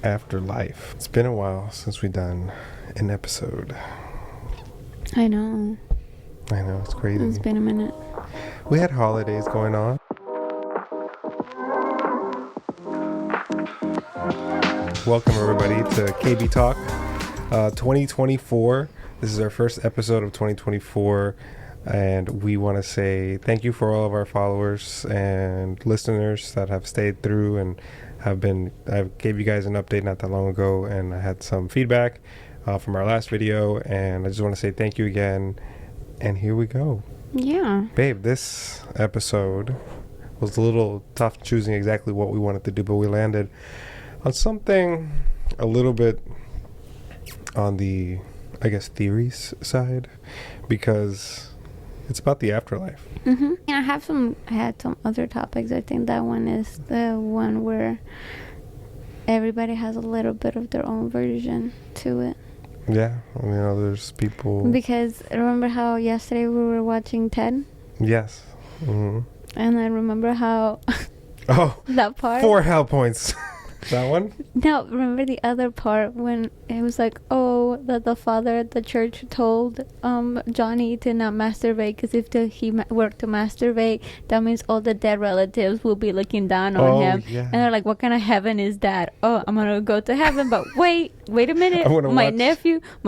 afterlife. It's been a while since we've done an episode. I know. It's crazy. It's been a minute. We had holidays going on. Welcome everybody to KBTalk 2024. This is our first episode of 2024, and we want to say thank you for all of our followers and listeners that have stayed through and I gave you guys an update not that long ago, and I had some feedback from our last video, and I just want to say thank you again. And here we go. Yeah. Babe, this episode was a little tough choosing exactly what we wanted to do, but we landed on something a little bit on the, I guess, theories side, because it's about the afterlife. Mm-hmm. I had some other topics. I think that one is the one where everybody has a little bit of their own version to it. Yeah, there's people. Because remember how yesterday we were watching Ted? Yes. Mm-hmm. And I remember how that part. 4 hell points. That one? No, remember the other part when it was like, that the father at the church told Johnny to not masturbate, because if he were to masturbate, that means all the dead relatives will be looking down on him. Yeah. And they're like, what kind of heaven is that? Oh, I'm gonna go to heaven, but wait a minute. My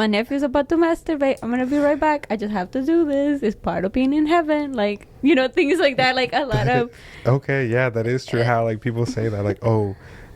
nephew's about to masturbate. I'm gonna be right back. I just have to do this. It's part of being in heaven. Like, things like that. Like a lot of. Okay, yeah, that is true. How like people say that, like,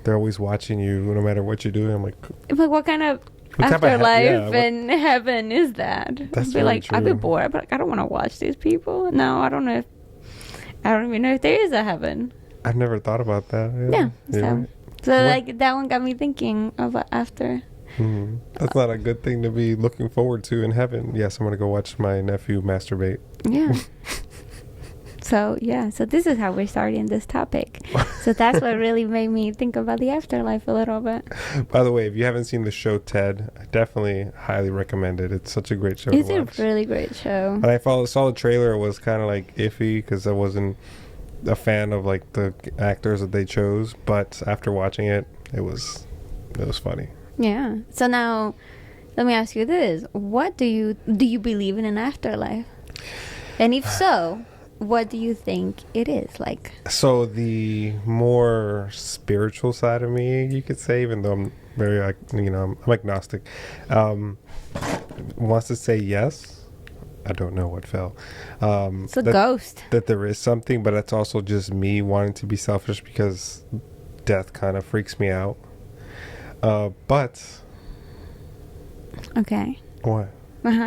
they're always watching you no matter what you're doing. I'm like, what kind of afterlife and heaven is that? That's be like, true. I'd be bored, but I don't want to watch these people. No, I don't even know if there is a heaven. I've never thought about that. Yeah. So like that one got me thinking about after. Mm-hmm. That's not a good thing to be looking forward to in heaven. Yes, I'm gonna go watch my nephew masturbate. Yeah. So this is how we're starting this topic. So that's what really made me think about the afterlife a little bit. By the way, if you haven't seen the show Ted, I definitely highly recommend it. It's such a great show to watch. It's a really great show. And I saw the trailer. It was kind of like iffy because I wasn't a fan of like the actors that they chose. But after watching it, it was funny. Yeah. So now, let me ask you this: what do you believe in an afterlife? And if so, what do you think it is like? So the more spiritual side of me, you could say, even though I'm very I'm agnostic, wants to say yes. I don't know what fell. It's a ghost. That there is something, but it's also just me wanting to be selfish because death kind of freaks me out. But okay. What?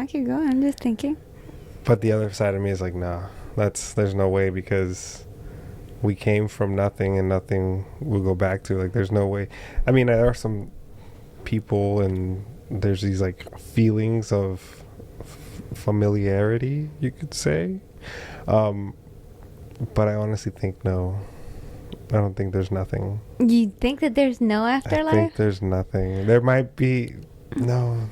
Keep going. I'm just thinking. But the other side of me is like, nah. There's no way, because we came from nothing and nothing we'll go back to. Like, there's no way. I mean, there are some people and there's these like feelings of familiarity, you could say. But I honestly think no. I don't think there's nothing. You think that there's no afterlife? I think there's nothing. There might be. No.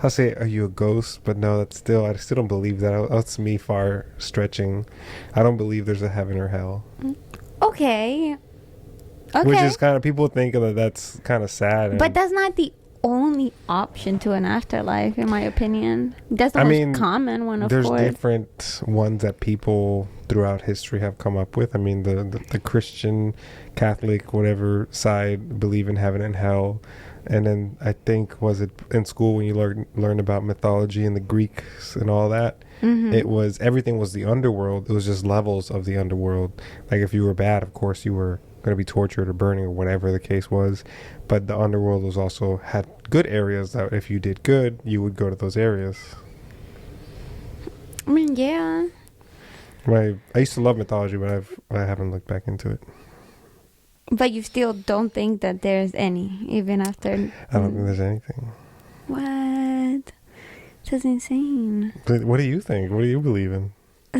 I'll say, are you a ghost? But no, I still don't believe that. That's me far stretching. I don't believe there's a heaven or hell. Okay. Which is kind of, people think that that's kind of sad. But that's not the only option to an afterlife, in my opinion. That's the most common one, of course. There's different ones that people throughout history have come up with. I mean, the Christian, Catholic, whatever side believe in heaven and hell. And then I think, was it in school when you learned about mythology and the Greeks and all that? Mm-hmm. Everything was the underworld. It was just levels of the underworld. Like, if you were bad, of course you were going to be tortured or burning or whatever the case was. But the underworld had good areas that if you did good, you would go to those areas. I mean, yeah. I used to love mythology, but I haven't looked back into it. But you still don't think that there's any, even after... I don't think there's anything. What? That's insane. What do you think? What do you believe in?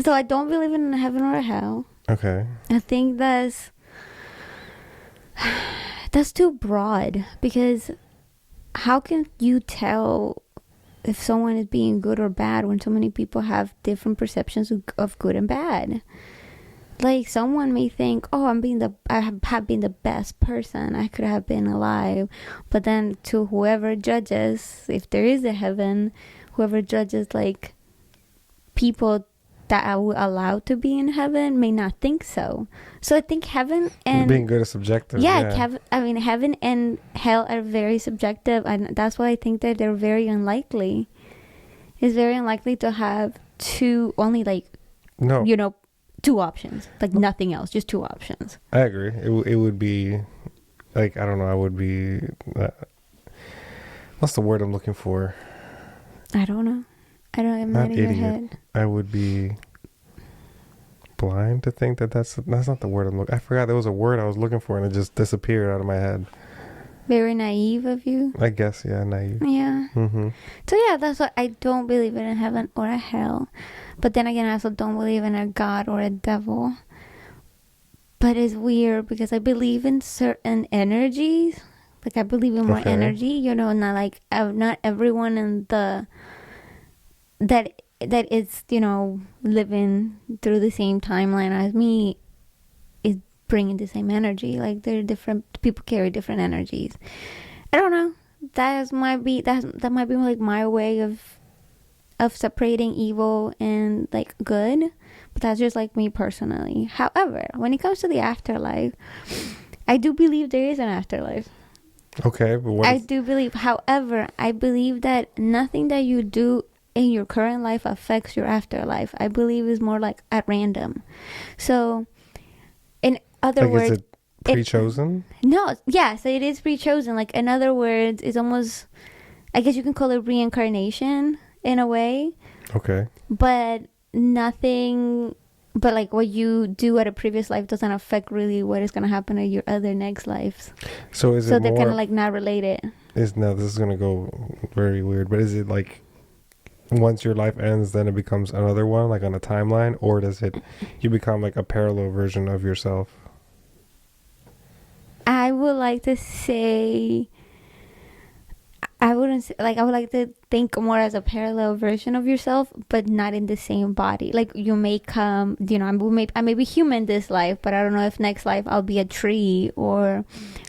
So I don't believe in heaven or hell. Okay. I think that's too broad, because how can you tell if someone is being good or bad when so many people have different perceptions of good and bad? like someone may think, oh, I have been the best person I could have been alive, but then to whoever judges, if there is a heaven, whoever judges like people that are allowed to be in heaven may not think so. So I think heaven and Being good is subjective. yeah, Yeah. heaven and hell are very subjective, and that's why I think that they're very unlikely. It's very unlikely to have two, only like, No, you know, two options, like nothing else, just two options. I agree. It would be like, I don't know. I would be. What's the word I'm looking for? I don't know. I don't. I'm Not not in your idiot. head. I would be blind to think that that's not the word I'm looking. I forgot there was a word I was looking for and it just disappeared out of my head. Very naive of you. I guess, yeah, naive. Yeah. Mm-hmm. So yeah, that's what I don't believe in heaven or a hell, but then again, I also don't believe in a god or a devil. But it's weird because I believe in certain energies. Like I believe in more Okay. energy. You know, not like not everyone in the that is, you know, living through the same timeline as me is bringing the same energy. Like they're different people, carry different energies. I don't know. That might be like my way of separating evil and like good, but that's just like me personally. However, when it comes to the afterlife, I do believe there is an afterlife. Okay, but what? I do believe. However, I believe that nothing that you do in your current life affects your afterlife. I believe is more like at random. So, in other like, words, is it pre-chosen? no, yes, it is pre-chosen. Like in other words, it's almost, I guess you can call it reincarnation in a way, Okay. but nothing. But like what you do at a previous life doesn't affect really what is gonna happen at your other next lives. So is So it they're more? kind of like not related. Now this is gonna go very weird, but is it like once your life ends, then it becomes another one, like on a timeline, or does it you become like a parallel version of yourself? I would like to say, I wouldn't say, like I would like to think more as a parallel version of yourself, but not in the same body. Like you may come, you know, I may be human this life, but I don't know if next life I'll be a tree or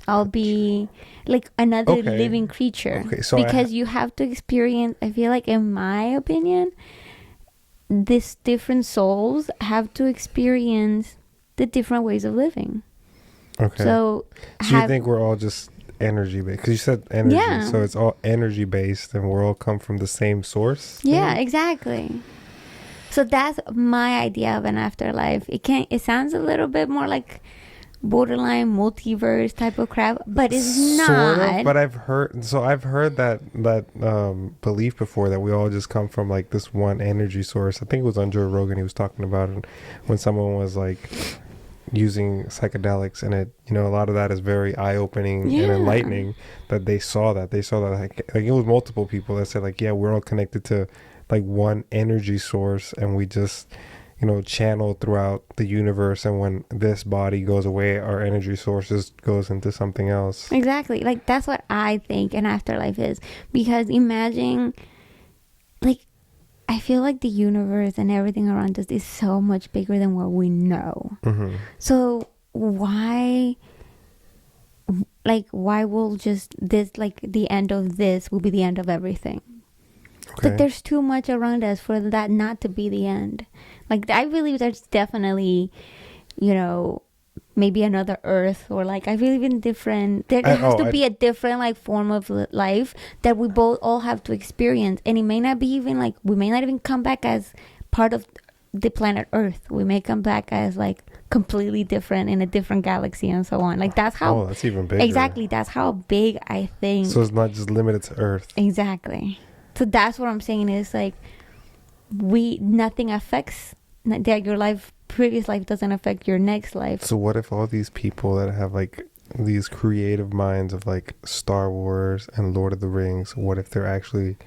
I'll be like another Okay. living creature. Okay, so because you have to experience. I feel like, in my opinion, these different souls have to experience the different ways of living. Okay. So you think we're all just energy based? Because you said energy, Yeah. so it's all energy based, and we're all come from the same source. Yeah, exactly. So that's my idea of an afterlife. It sounds a little bit more like borderline multiverse type of crap, but it's not. Sort of, but I've heard that belief before, that we all just come from like this one energy source. I think it was on Joe Rogan. He was talking about it when someone was like using psychedelics, and it, you know, a lot of that is very eye-opening and enlightening, that they saw that like it was multiple people that said like, yeah, we're all connected to like one energy source, and we just, you know, channel throughout the universe, and when this body goes away, our energy sources goes into something else. Exactly. Like that's what I think an afterlife is, because imagine, like, I feel like the universe and everything around us is so much bigger than what we know. Mm-hmm. So why will just this, like the end of this will be the end of everything? Okay. Like there's too much around us for that not to be the end. Like I believe there's definitely, you know, maybe another Earth, or like I believe in different. There has to be a different like form of life that we both all have to experience, and it may not be even like, we may not even come back as part of the planet Earth. We may come back as like completely different in a different galaxy and so on. Like that's how. Oh, that's even bigger. Exactly, that's how big I think. So it's not just limited to Earth. Exactly. So that's what I'm saying is like, nothing affects that your previous life doesn't affect your next life. So what if all these people that have like these creative minds of like Star Wars and Lord of the Rings, what if they're actually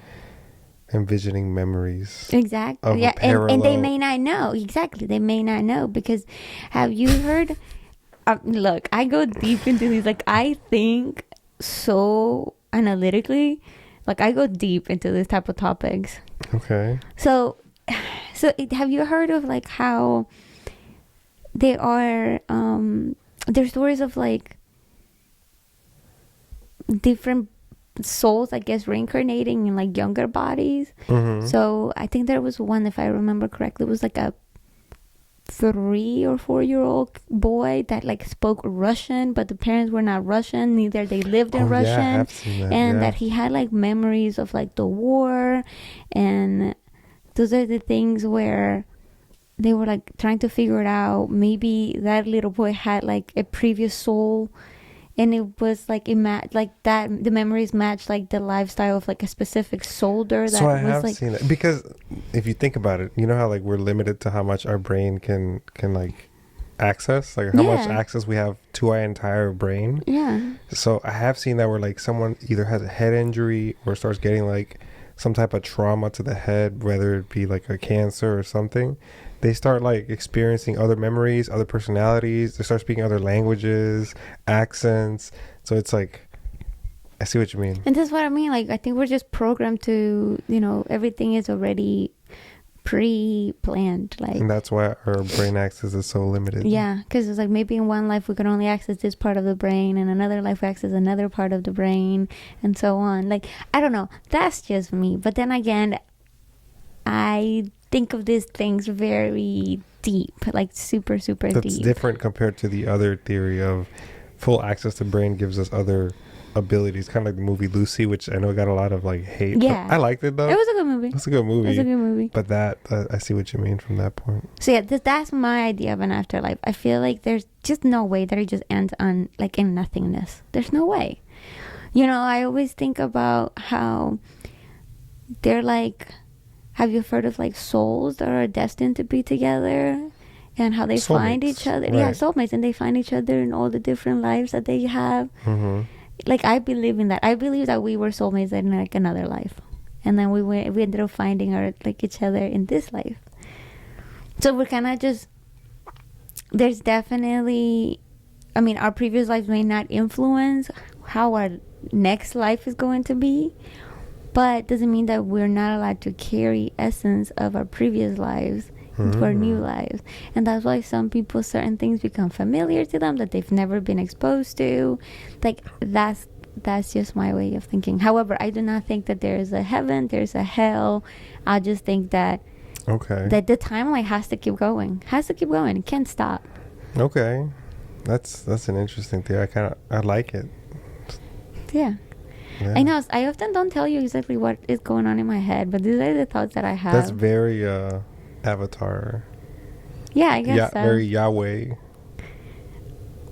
envisioning memories? Exactly. Yeah, and they may not know. Exactly. They may not know, because have you heard look, I go deep into these, like I think so analytically. Like I go deep into this type of topics. Okay. So have you heard of like how they are they're stories of like different souls, I guess, reincarnating in like younger bodies. So I think there was one, if I remember correctly, it was like a 3 or 4 year old boy that like spoke Russian, but the parents were not Russian, neither they lived in Russian. Yeah, I've seen that, and yeah. that he had like memories of like the war, and those are the things where they were like trying to figure it out. Maybe that little boy had like a previous soul, and it was like like that the memories matched like the lifestyle of like a specific soldier that So I was have like seen it, because if you think about it, you know how like we're limited to how much our brain can like access, like how much Yeah. access we have to our entire brain. Yeah. So I have seen that where like someone either has a head injury or starts getting like some type of trauma to the head, whether it be like a cancer or something. They start like experiencing other memories, other personalities. They start speaking other languages, accents. So it's like, I see what you mean. And that's what I mean. Like, I think we're just programmed to, everything is already pre-planned. Like, And that's why our brain access is so limited. yeah, because it's like maybe in one life we can only access this part of the brain, and another life we access another part of the brain, and so on. Like, I don't know. That's just me. But then again, I think of these things very deep, like super, super deep. That's different compared to the other theory of full access to brain gives us other abilities, kind of like the movie Lucy, which I know got a lot of like hate. Yeah, I liked it though. it was a good movie. It's a good movie. It's a good movie. But that I see what you mean from that point. So yeah, that's my idea of an afterlife. I feel like there's just no way that it just ends on like in nothingness. There's no way. I always think about how they're like, have you heard of like souls that are destined to be together, and how they find each other? Right. Yeah, soulmates, and they find each other in all the different lives that they have. Like, I believe in that. I believe that we were soulmates in like another life, and then we ended up finding each other in this life. So we're kind of just, there's definitely, I mean, our previous lives may not influence how our next life is going to be, but doesn't mean that we're not allowed to carry essence of our previous lives into our new lives. And that's why some people, certain things become familiar to them that they've never been exposed to. Like, that's just my way of thinking. However, I do not think that there is a heaven, there's a hell. I just think that that the timeline has to keep going. It can't stop. Okay. That's an interesting theory. I like it. Yeah. I know. I often don't tell you exactly what is going on in my head, but these are the thoughts that I have. That's very Avatar. Yeah, I guess so. Very Yahweh.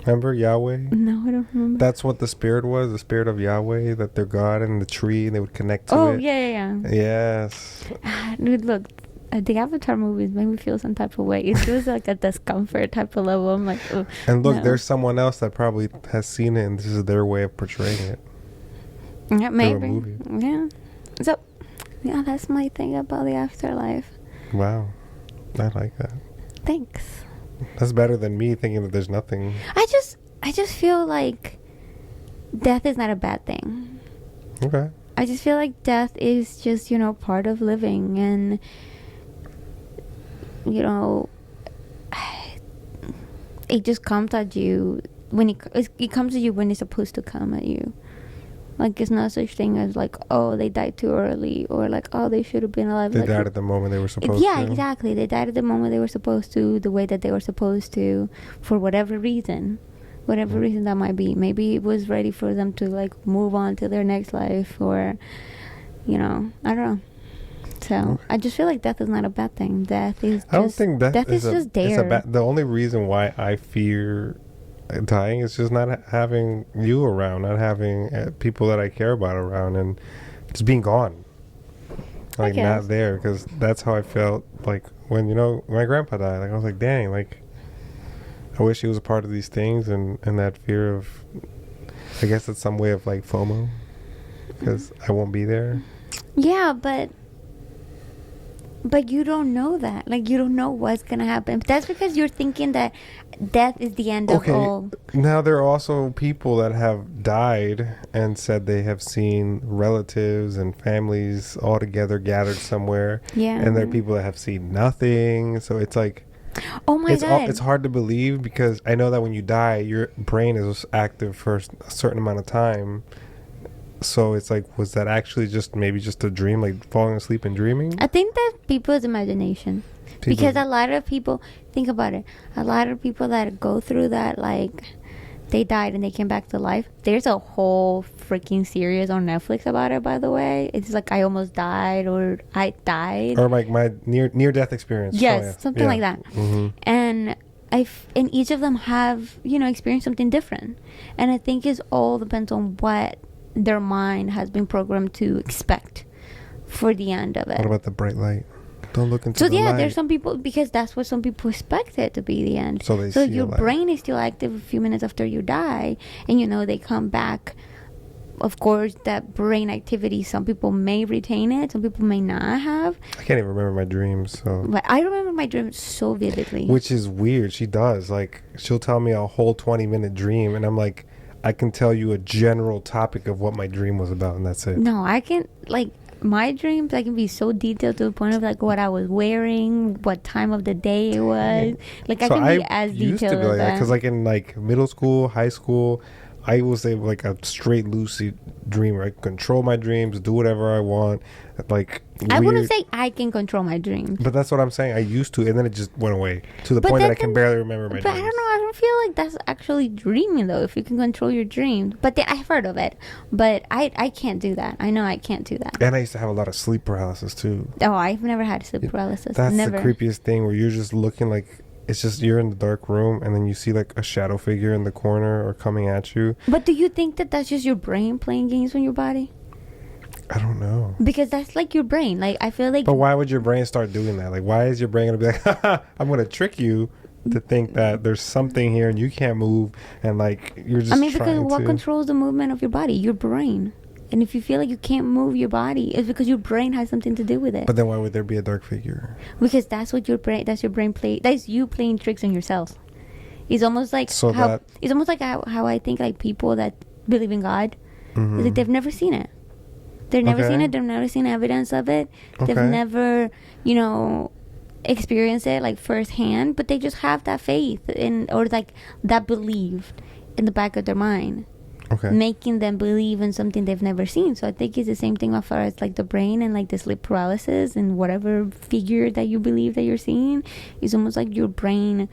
Remember Yahweh? No, I don't remember. That's what the spirit was, the spirit of Yahweh, that they're God and the tree, and they would connect to it. Oh, yeah. Yes. Dude, look, the Avatar movies make me feel some type of way. It feels like a discomfort type of level. I'm like, oh. And look, no. there's someone else that probably has seen it, and this is their way of portraying it. Yeah, maybe. Yeah. So, yeah, that's my thing about the afterlife. Wow. I like that. Thanks. That's better than me thinking that there's nothing. I just feel like death is not a bad thing. Okay. I just feel like death is just, part of living, and it just comes at you when it comes to you when it's supposed to come at you. Like, it's not such thing as like, oh, they died too early, or like, oh, they should have been alive. They like, died at the moment they were supposed to. Yeah, exactly. They died at the moment they were supposed to, the way that they were supposed to, for whatever reason that might be. Maybe it was ready for them to like move on to their next life, or I don't know. So I just feel like death is not a bad thing. Death is just, I don't think death is just there. The only reason why I fear dying is just not having you around, not having people that I care about around, and just being gone, like not there. Because that's how I felt like when my grandpa died. Like, I was like, dang, like I wish he was a part of these things, and that fear of, I guess it's some way of like FOMO, because I won't be there. Yeah, but you don't know that. Like, you don't know what's gonna happen. But that's because you're thinking that death is the end of all. Now, there are also people that have died and said they have seen relatives and families all together gathered somewhere. Yeah. And there are people that have seen nothing. So it's like, Oh my God. It's hard to believe because I know that when you die, your brain is active for a certain amount of time. So it's like, was that actually maybe just a dream, like falling asleep and dreaming? I think that's people's imagination. Because a lot of people, think about it, a lot of people that go through that, like, they died and they came back to life. There's a whole freaking series on Netflix about it, by the way. It's like I almost died or I died. Or like my near death experience. Yes, oh, yeah. something like that. Mm-hmm. And and each of them have, experienced something different. And I think it all depends on what their mind has been programmed to expect for the end of it. What about the bright light? Don't look into the light. There's some people, because that's what some people expect it to be the end. So your brain is still active a few minutes after you die, and they come back. Of course, that brain activity, some people may retain it, some people may not have. I can't even remember my dreams, so. But I remember my dreams so vividly. Which is weird. She does. Like, she'll tell me a whole 20-minute dream, and I'm like, I can tell you a general topic of what my dream was about, and that's it. No, I can, my dreams, I can be so detailed to the point of like what I was wearing, what time of the day it was. Like, I can be as detailed used to be like that because, like, in like middle school, high school, I was like a straight lucid dreamer. I control my dreams, do whatever I want. Like, I wouldn't say I can control my dreams, but that's what I'm saying. I used to, and then it just went away to the point that I can barely remember my dreams. But I don't know. I don't feel like that's actually dreaming though. If you can control your dreams, but I've heard of it, but I can't do that. I know I can't do that. And I used to have a lot of sleep paralysis too. Oh, I've never had sleep paralysis. That's never. the creepiest thing, where you're just looking like. It's just you're in the dark room and then you see like a shadow figure in the corner or coming at you. But do you think that that's just your brain playing games with your body? I don't know. Because that's like your brain. Like, I feel like... But why would your brain start doing that? Like, why is your brain going to be like, haha, I'm going to trick you to think that there's something here and you can't move and like you're just because what controls the movement of your body? Your brain. And if you feel like you can't move your body, it's because your brain has something to do with it. But then why would there be a dark figure? Because that's what your brain play. That's you playing tricks on yourself. It's almost like how I think like people that believe in God, mm-hmm. like they've never seen it. They've never seen it. They've never seen evidence of it. Okay. They've never, experienced it like firsthand. But they just have that faith or like that belief in the back of their mind. Okay. Making them believe in something they've never seen. So I think it's the same thing as far as like the brain and like the sleep paralysis and whatever figure that you believe that you're seeing. It's almost like your brain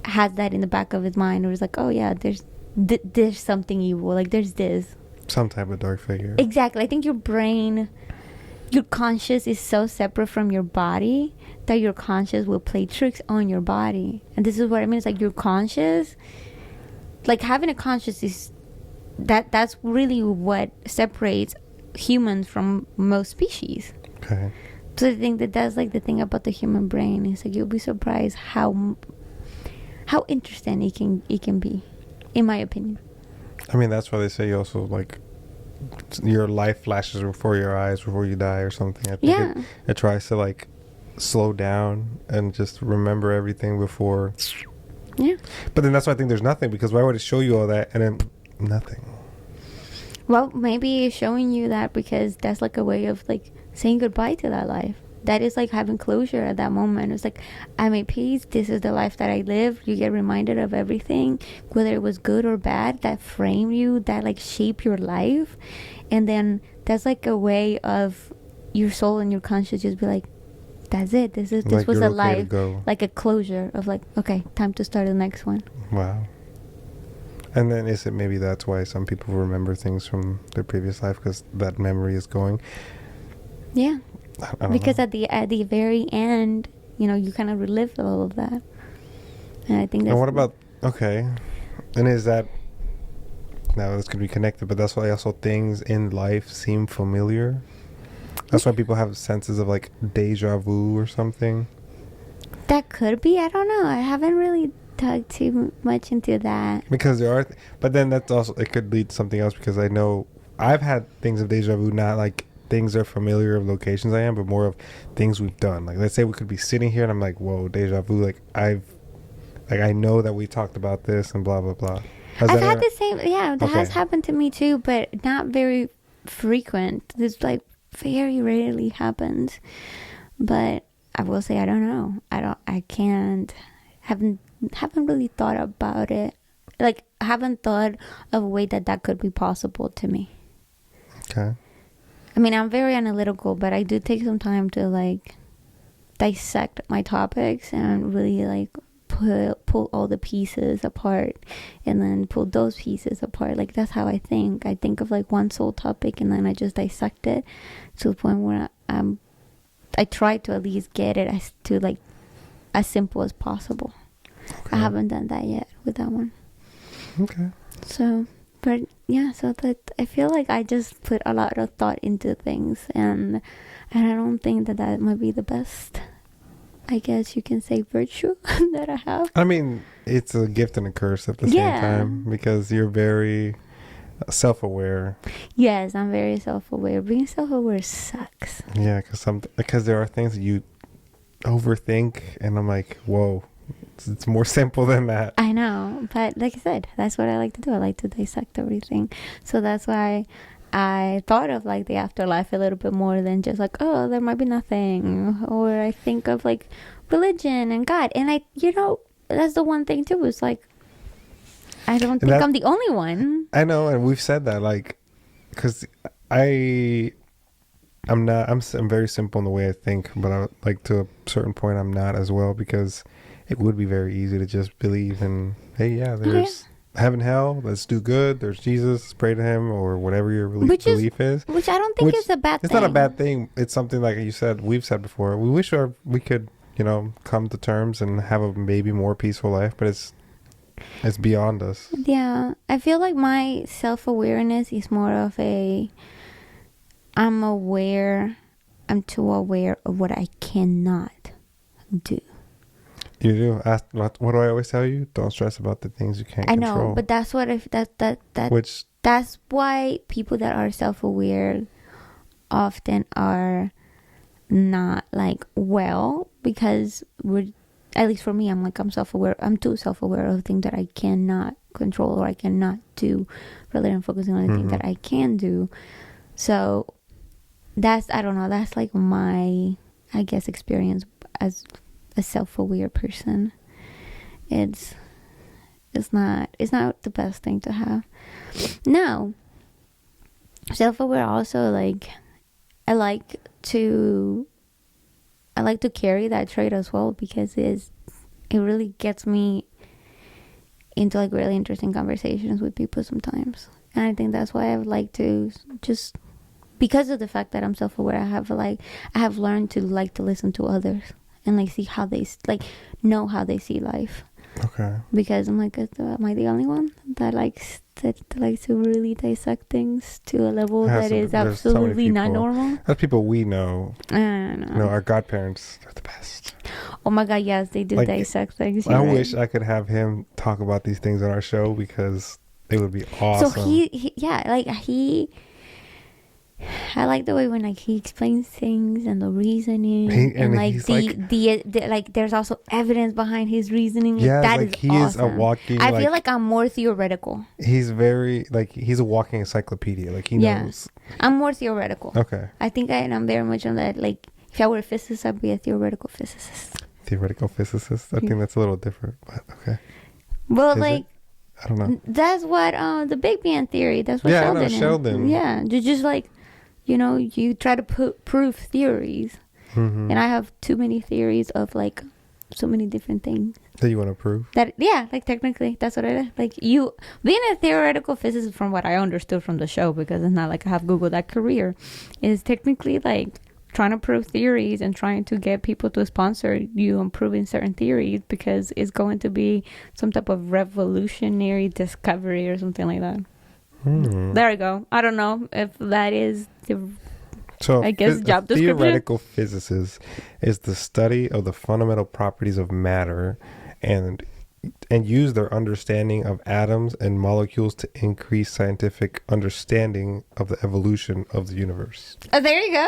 has that in the back of its mind, or it's like, oh yeah, there's something evil, like there's this some type of dark figure. Exactly. I think your brain, your conscious is so separate from your body that your conscious will play tricks on your body. And this is what I mean. It's like your conscious, like having a conscious is that's really what separates humans from most species. Okay. So I think that's like the thing about the human brain. It's like you'll be surprised how interesting it can be, in my opinion. I mean, that's why they say you also like your life flashes before your eyes before you die or something. I think it tries to like slow down and just remember everything before. Yeah. But then that's why I think there's nothing, because why would it show you all that and then nothing? Well, maybe it's showing you that because that's like a way of like saying goodbye to that life. That is like having closure at that moment. It's like, I'm at peace. This is the life that I live. You get reminded of everything, whether it was good or bad, that framed you, that like shape your life. And then that's like a way of your soul and your conscious just be like, that's it. This was a life, like a closure of like, okay, time to start the next one. Wow. And then is it maybe that's why some people remember things from their previous life, because that memory is going? Yeah. I don't because know. at the very end, you kind of relive all of that. And I think that's... And what about, okay, and is that, now this could be connected, but that's why also things in life seem familiar? That's why people have senses of like deja vu or something? That could be. I don't know. I haven't really dug too much into that. Because there are, but then that's also, it could lead to something else, because I know I've had things of deja vu, not like things are familiar of locations I am, but more of things we've done. Like, let's say we could be sitting here and I'm like, whoa, deja vu. Like, I know that we talked about this and blah, blah, blah. I've had the same, that has happened to me too, but not very frequent. This like very rarely happens. But I will say I don't know. I can't. Haven't really thought about it. Like, I haven't thought of a way that could be possible to me. Okay. I mean, I'm very analytical, but I do take some time to like dissect my topics and really like pull all the pieces apart and then pull those pieces apart. Like, that's how I think. I think of like one sole topic and then I just dissect it to the point where I try to at least get it as simple as possible. Okay. I haven't done that yet with that one. Okay. So, but yeah, so that I feel like I just put a lot of thought into things, and I don't think that might be the best, I guess you can say, virtue that I have. I mean, it's a gift and a curse at the same time, because you're very self-aware. Yes, I'm very self-aware. Being self-aware sucks. Yeah, because there are things that you overthink, and I'm like, whoa, it's more simple than that. I know, but like I said, that's what I like to do. I like to dissect everything. So that's why I thought of like the afterlife a little bit more than just like, oh, there might be nothing. Or I think of like religion and God. And that's the one thing too. It's like, I don't think I'm the only one. I know, and we've said that, like, because I'm very simple in the way I think, but like to a certain point I'm not as well, because it would be very easy to just believe in, hey, yeah, there's heaven, hell, let's do good, there's Jesus, let's pray to him, or whatever your belief is. Which I don't think is a bad thing. It's not a bad thing. It's something like we've said before. We wish we could, come to terms and have a maybe more peaceful life, but it's beyond us. Yeah. I feel like my self-awareness is more of I'm too aware of what I cannot do. You do. What do I always tell you? Don't stress about the things you can't control. I know, but that's what that's why people that are self-aware often are not like well, because at least for me, I'm self-aware. I'm too self-aware of things that I cannot control or I cannot do, rather than focusing on the things that I can do. So I don't know, that's like my, I guess, experience as a self-aware person. It's not the best thing to have. No, self-aware also, like, I like to carry that trait as well, because it really gets me into like really interesting conversations with people sometimes. And I think that's why I would like to just, because of the fact that I'm self-aware, I have learned to like to listen to others and like see how they know how they see life. Okay. Because I'm like, am I the only one that likes to really dissect things to a level that is absolutely not normal? There's people we know. I don't know. Our godparents are the best. Oh my God, yes, they do dissect things. I wish I could have him talk about these things on our show, because it would be awesome. So I like the way when like he explains things and the reasoning and like the there's also evidence behind his reasoning. Yeah, that like is he awesome. is a walking. I feel like I'm more theoretical. He's very he's a walking encyclopedia. Like he knows. I'm more theoretical. Okay. I think I'm very much on that. Like, if I were a physicist, I'd be a theoretical physicist. Theoretical physicist. I think that's a little different, but okay. Well, I don't know. That's what the Big Bang Theory. That's what Sheldon is. Sheldon. Yeah, just like, you try to prove theories, and I have too many theories of like so many different things that you want to prove. Like technically, that's what it is. Like, you being a theoretical physicist, from what I understood from the show, because it's not like I have Googled that career, is technically like trying to prove theories and trying to get people to sponsor you on proving certain theories, because it's going to be some type of revolutionary discovery or something like that. There we go. I don't know if that is the job description. Theoretical physicist is the study of the fundamental properties of matter and use their understanding of atoms and molecules to increase scientific understanding of the evolution of the universe. There you go.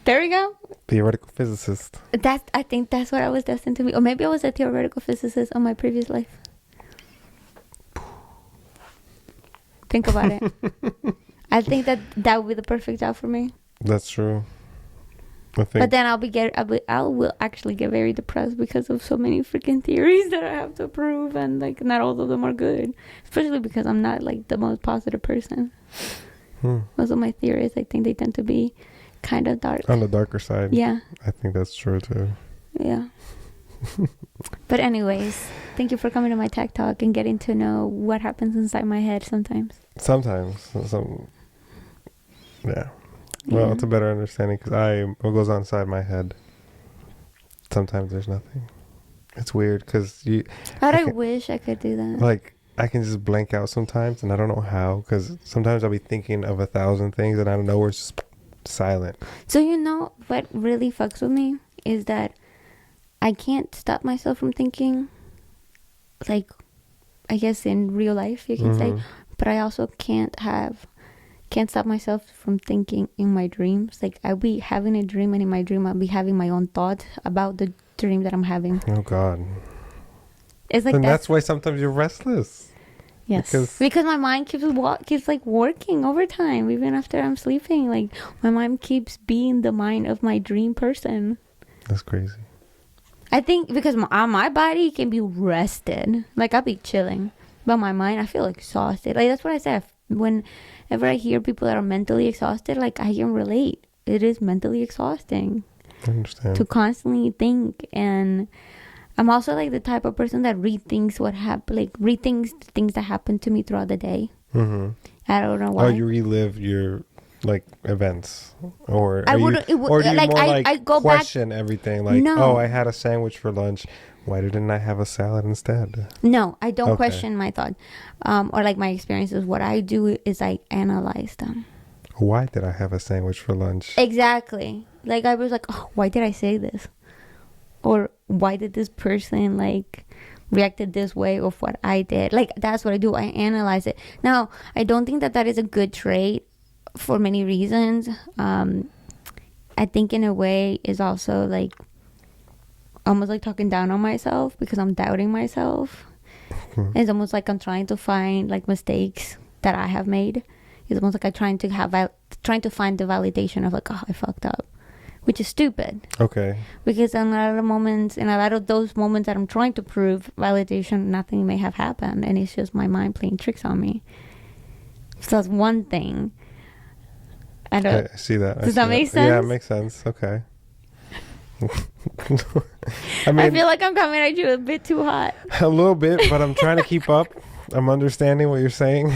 There we go. Theoretical physicist. I think that's what I was destined to be. Or maybe I was a theoretical physicist on my previous life. Think about it. I think that would be the perfect job for me. That's true. But then I will actually get very depressed because of so many freaking theories that I have to prove, and like not all of them are good. Especially because I'm not like the most positive person. Most of my theories, I think they tend to be kind of dark. On the darker side. Yeah. I think that's true too. Yeah. But anyways, thank you for coming to my tech talk and getting to know what happens inside my head sometimes. Yeah. Well, it's a better understanding because what goes on inside my head, sometimes there's nothing. It's weird because I wish I could do that. Like, I can just blank out sometimes, and I don't know how, because sometimes I'll be thinking of 1,000 things, and I don't know where it's just silent. So you know what really fucks with me is that I can't stop myself from thinking, like, I guess in real life you can say, but I also can't stop myself from thinking in my dreams. Like, I'll be having a dream, and in my dream I'll be having my own thoughts about the dream that I'm having. Oh God. It's like, and that's why sometimes you're restless. Yes, because my mind keeps like working overtime even after I'm sleeping. Like, my mind keeps being the mind of my dream person. That's crazy. I think because my body can be rested, like I'll be chilling, but my mind, I feel exhausted. Like, that's what I said. Whenever I hear people that are mentally exhausted, like, I can relate. It is mentally exhausting. I understand. To constantly think. And I'm also like the type of person that rethinks what happened, like rethinks things that happened to me throughout the day. I don't know why. Oh, you relive your like events, or I do you more I go question back, everything? Like, no. Oh, I had a sandwich for lunch. Why didn't I have a salad instead? No, I don't question my thought, or like my experiences. What I do is I analyze them. Why did I have a sandwich for lunch? Exactly. Like, I was like, oh, why did I say this? Or why did this person like reacted this way of what I did? Like, that's what I do. I analyze it. Now, I don't think that is a good trait for many reasons. I think in a way is also like almost like talking down on myself because I'm doubting myself. It's almost like I'm trying to find like mistakes that I have made. It's almost like I'm trying to find the validation of like, oh, I fucked up, which is stupid. Okay. Because in a lot of those moments that I'm trying to prove validation, nothing may have happened, and it's just my mind playing tricks on me. So that's one thing. I see that. Does that make sense? Yeah, it makes sense. Okay. I feel like I'm coming at you a bit too hot. A little bit, but I'm trying to keep up. I'm understanding what you're saying.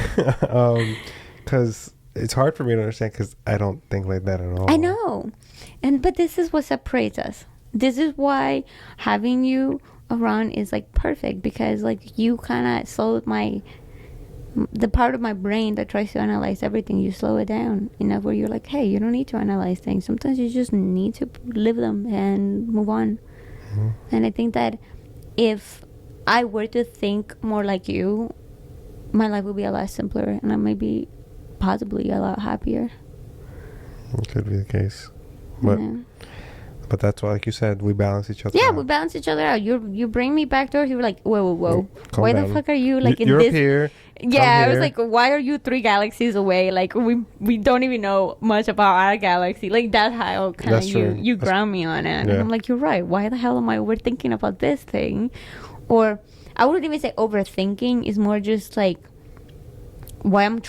Because it's hard for me to understand because I don't think like that at all. I know. But this is what separates us. This is why having you around is like perfect, because like you kind of slowed the part of my brain that tries to analyze everything. You slow it down enough where you're like, hey, you don't need to analyze things. Sometimes you just need to live them and move on. And I think that if I were to think more like you, my life would be a lot simpler, and I may be possibly a lot happier. It could be the case. But that's why, like you said, we balance each other out. Yeah, we balance each other out. You bring me back to earth. You're like, whoa. Why the fuck are you like in you're this? Up here. Yeah, I was like, why are you 3 galaxies away? Like, we don't even know much about our galaxy. Like, that's how kind of you ground me on it. Yeah. And I'm like, you're right. Why the hell am I overthinking about this thing? Or I wouldn't even say overthinking. Is more just like, why am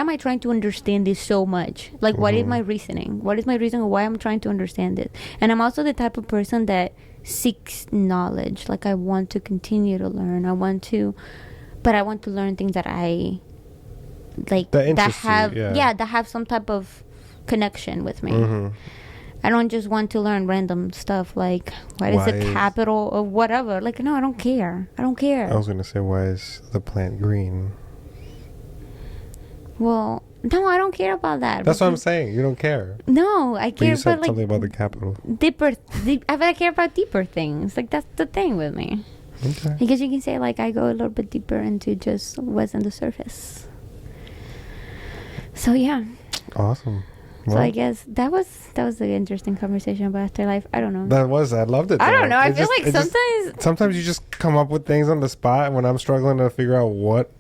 I trying to understand this so much? Like, what is my reasoning? What is my reason why I'm trying to understand it? And I'm also the type of person that seeks knowledge. Like, I want to continue to learn. I want to learn things that I like, that have some type of connection with me. I don't just want to learn random stuff like what is the capital of whatever. Like, no, I don't care. I was gonna say, why is the plant green? Well, no, I don't care about that. That's what I'm saying. You don't care. No, I care. But you said like, something about the capital. I care about deeper things. Like, that's the thing with me. Okay. Because you can say like I go a little bit deeper into just what's on the surface. So yeah. Awesome. Well, so I guess that was an interesting conversation about afterlife. I don't know. I loved it. I don't know. I feel like sometimes you just come up with things on the spot when I'm struggling to figure out what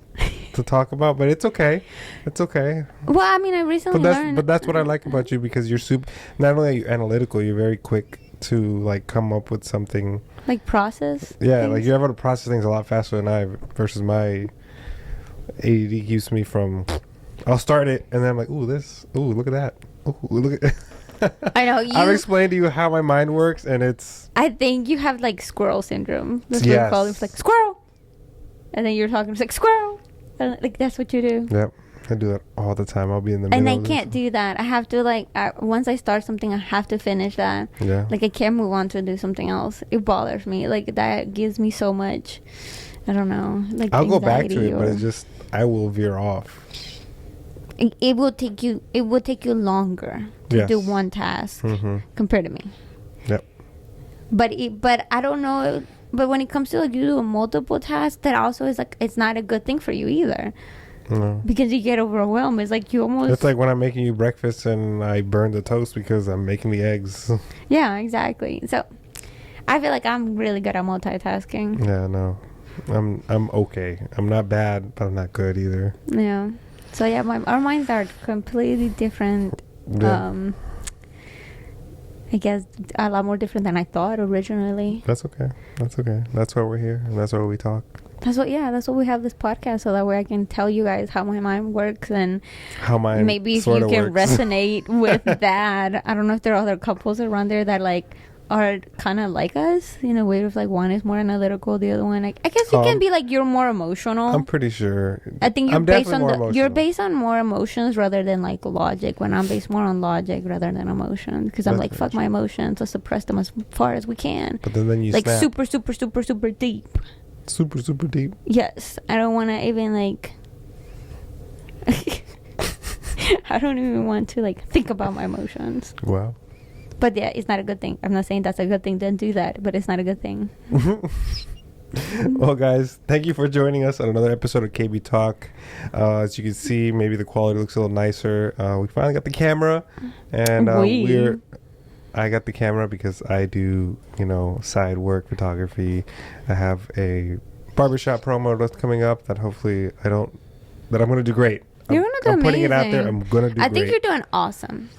to talk about, but it's okay. It's okay. Well, I mean, I recently learned. But that's what I like about you, because you're super. Not only are you analytical, you're very quick to like come up with something. Like process. Yeah, things. like you're able to process things a lot faster than I, versus my ADD keeps me from. I'll start it and then I'm like, ooh, this. Ooh, look at that. Ooh, look at. I know I've explained to you how my mind works, and it's. I think you have like squirrel syndrome. That's what Yes. you call it. It's like squirrel, and then you're talking. It's like squirrel. And, like that's what you do. Yep, I do that all the time. I'll be in the middle. And I of can't do that. I have to like once I start something, I have to finish that. Yeah. Like I can't move on to do something else. It bothers me. Like that gives me so much. I don't know. Like I'll go back to anxiety it, but it's just I will veer off. it will take you. It will take you longer to Yes. do one task compared to me. Yep. But I don't know. But when it comes to like you do multiple tasks, that also is like it's not a good thing for you either. No. Because you get overwhelmed. It's like you almost. It's like when I'm making you breakfast and I burn the toast because I'm making the eggs. Yeah, exactly. So I feel like I'm really good at multitasking. Yeah, no. I'm okay. I'm not bad, but I'm not good either. Yeah. So yeah, our minds are completely different. Yeah. I guess a lot more different than I thought originally. That's okay. That's okay. That's why we're here, and that's why we talk. That's what we have this podcast, so that way I can tell you guys how my mind works, and How mine maybe if you sorta can works. resonate with that. I don't know if there are other couples around there that like are kind of like us in a way of like one is more analytical, the other one like I guess you can be like you're more emotional. I'm pretty sure. I think you're I'm based definitely on more you're emotional. based on more emotions rather than like logic. When I'm based more on logic rather than emotion, because I'm That's like very fuck my emotions, let's suppress them as far as we can. But then you Like snap. super deep. super deep. Yes, I don't want to even like. I don't even want to like think about my emotions. Wow. But yeah, it's not a good thing. I'm not saying that's a good thing. Don't do that. But it's not a good thing. Well, guys, thank you for joining us on another episode of KB Talk. As you can see, maybe the quality looks a little nicer. We finally got the camera, and I got the camera because I do, side work photography. I have a barbershop promo that's coming up that hopefully that I'm going to do great. You're going to do I'm amazing. putting it out there. I'm going to do great. I think you're doing awesome.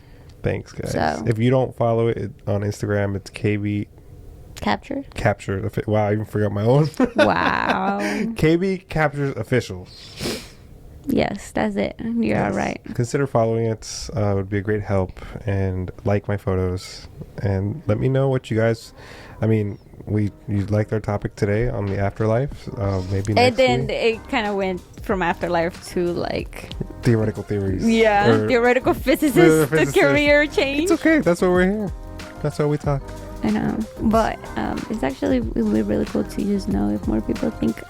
Thanks, guys. So. If you don't follow it on Instagram, it's KB Captured. Wow, I even forgot my own. Wow. KB Captures Official. Yes, that's it. You're all right. Consider following it. It would be a great help. And like my photos. And let me know what you guys... I mean, you liked our topic today on the afterlife. Maybe next week. And then it kind of went from afterlife to like... Theoretical theories. Yeah, theoretical physicist, the career change. It's okay. That's why we're here. That's why we talk. I know. But it's actually really cool to just know if more people think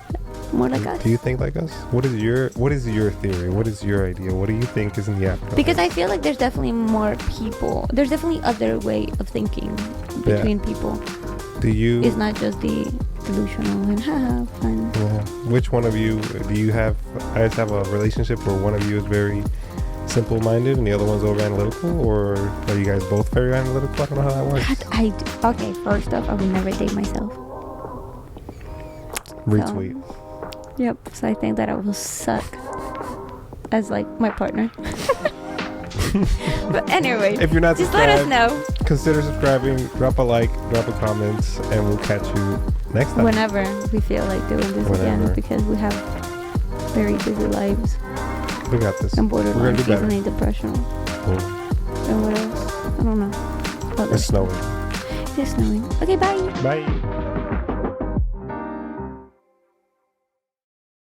more like us. Do you think like us? What is your theory? What is your idea? What do you think is in the afterlife? Because I feel like there's definitely more people. There's definitely other way of thinking between people. Do you? It's not just the delusional and haha fun. Yeah. Which one of you do you have? I just have a relationship where one of you is very simple-minded and the other one's over analytical, or are you guys both very analytical? I don't know how that works. Okay, first off, I would never date myself. Retweet. Yep. So I think that I will suck as like my partner. But anyway, If you're not just let us know consider subscribing, drop a like, drop a comment, and we'll catch you next time. whenever we feel like doing this again, because we have very busy lives. We got this. And We're gonna borderline, do better. easily depressional. Cool. And what else? I don't know. It's snowing. It's snowing. Okay, bye. Bye.